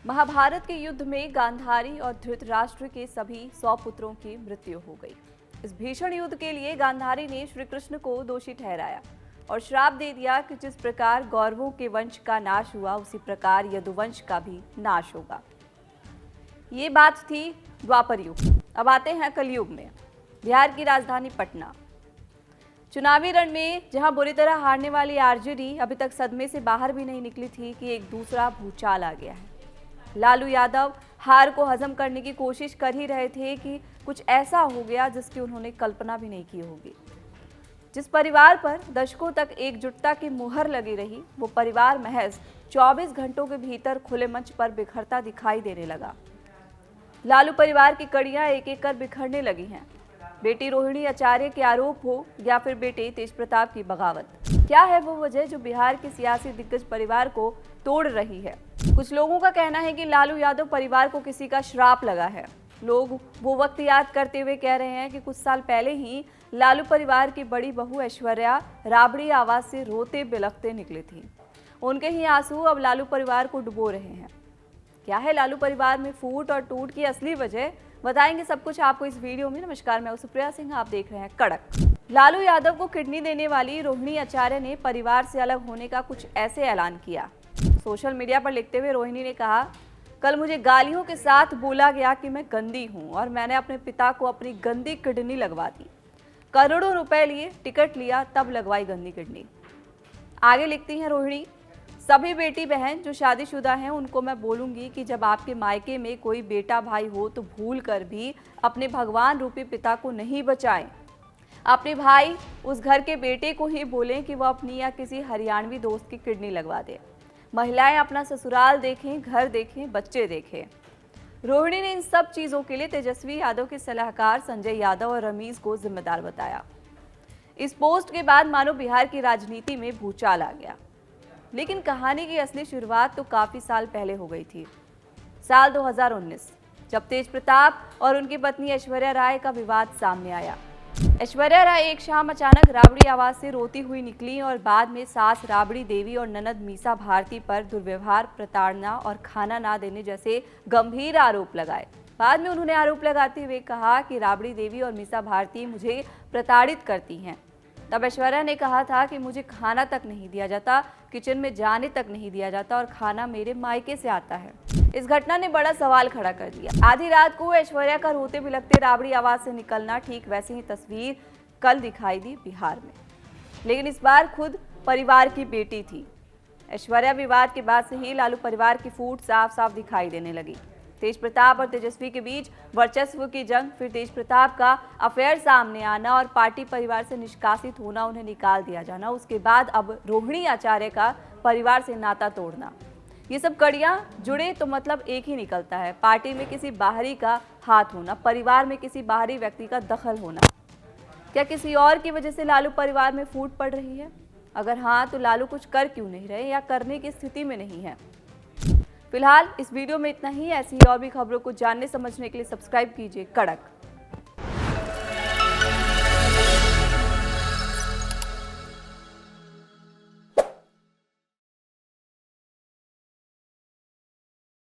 महाभारत के युद्ध में गांधारी और धृतराष्ट्र के सभी 100 पुत्रों की मृत्यु हो गई। इस भीषण युद्ध के लिए गांधारी ने श्री कृष्ण को दोषी ठहराया और श्राप दे दिया कि जिस प्रकार कौरवों के वंश का नाश हुआ उसी प्रकार यदुवंश का भी नाश होगा। ये बात थी द्वापर युग। अब आते हैं कलयुग में। बिहार की राजधानी पटना। चुनावी रण में जहां बुरी तरह हारने वाली आरजेडी अभी तक सदमे से बाहर भी नहीं निकली थी कि एक दूसरा भूचाल आ गया है। लालू यादव हार को हजम करने की कोशिश कर ही रहे थे कि कुछ ऐसा हो गया जिसकी उन्होंने कल्पना भी नहीं की होगी। जिस परिवार पर दशकों तक एकजुटता की मुहर लगी रही, वो परिवार महज 24 घंटों के भीतर खुले मंच पर बिखरता दिखाई देने लगा। लालू परिवार की कड़ियां एक एक कर बिखरने लगी हैं। बेटी रोहिणी आचार्य के आरोप हो या फिर बेटे तेज प्रताप की बगावत, क्या है वो वजह जो बिहार के सियासी दिग्गज परिवार को तोड़ रही है? कुछ लोगों का कहना है कि लालू यादव परिवार को किसी का श्राप लगा है। लोग वो वक्त याद करते हुए कह रहे हैं कि कुछ साल पहले ही लालू परिवार की बड़ी बहू ऐश्वर्या राबड़ी आवाज से रोते बिलखते निकली थी। उनके ही आंसू अब लालू परिवार को डुबो रहे हैं। क्या है लालू परिवार में फूट और टूट की असली वजह? बताएंगे सब कुछ आपको इस वीडियो में। नमस्कार, मैं सुप्रिया सिंह, आप देख रहे हैं कड़क। लालू यादव को किडनी देने वाली रोहिणी आचार्य ने परिवार से अलग होने का कुछ ऐसे ऐलान किया। सोशल मीडिया पर लिखते हुए रोहिणी ने कहा, कल मुझे गालियों के साथ बोला गया कि मैं गंदी हूं और मैंने अपने पिता को अपनी गंदी किडनी लगवा दी। करोड़ों रुपए लिए, टिकट लिया, तब लगवाई गंदी किडनी। आगे लिखती हैं रोहिणी, सभी बेटी बहन जो शादीशुदा हैं उनको मैं बोलूंगी कि जब आपके मायके में कोई बेटा भाई हो तो भूल कर भी अपने भगवान रूपी पिता को नहीं बचाएं। अपने भाई उस घर के बेटे को ही बोलें कि वो अपनी या किसी हरियाणवी दोस्त की किडनी लगवा दे। महिलाएं अपना ससुराल देखें, घर देखें, बच्चे देखें। रोहिणी ने इन सब चीजों के लिए तेजस्वी यादव के सलाहकार संजय यादव और रमीज को जिम्मेदार बताया। इस पोस्ट के बाद मानो बिहार की राजनीति में भूचाल आ गया। लेकिन कहानी की असली शुरुआत तो काफी साल पहले हो गई थी। साल 2019, जब तेज प्रताप और उनकी पत्नी ऐश्वर्या राय का विवाद सामने आया। ऐश्वर्या राय एक शाम अचानक राबड़ी आवाज से रोती हुई निकली और बाद में सास राबड़ी देवी और ननद मीसा भारती पर दुर्व्यवहार, प्रताड़ना और खाना ना देने जैसे गंभीर आरोप लगाए। बाद में उन्होंने आरोप लगाते हुए कहा कि राबड़ी देवी और मीसा भारती मुझे प्रताड़ित करती हैं। तब ऐश्वर्या ने कहा था कि मुझे खाना तक नहीं दिया जाता, किचन में जाने तक नहीं दिया जाता और खाना मेरे मायके से आता है। इस घटना ने बड़ा सवाल खड़ा कर दिया। आधी रात को ऐश्वर्या का रोते बिलखते राबड़ी आवाज से निकलना, ठीक वैसी ही तस्वीर कल दिखाई दी बिहार में। लेकिन इस बार खुद परिवार की बेटी थी। ऐश्वर्या विवाद के बाद से ही लालू परिवार की फूट साफ साफ दिखाई देने लगी। तेज प्रताप और तेजस्वी के बीच वर्चस्व की जंग, फिर तेज प्रताप का अफेयर सामने आना और पार्टी परिवार से निष्कासित होना, उन्हें निकाल दिया जाना। उसके बाद अब रोहिणी आचार्य का परिवार से नाता तोड़ना। ये सब कड़ियां जुड़े तो मतलब एक ही निकलता है, पार्टी में किसी बाहरी का हाथ होना, परिवार में किसी बाहरी व्यक्ति का दखल होना। क्या किसी और की वजह से लालू परिवार में फूट पड़ रही है? अगर हाँ, तो लालू कुछ कर क्यों नहीं रहे या करने की स्थिति में नहीं है? फिलहाल इस वीडियो में इतना ही। ऐसी और भी खबरों को जानने समझने के लिए सब्सक्राइब कीजिए कड़क।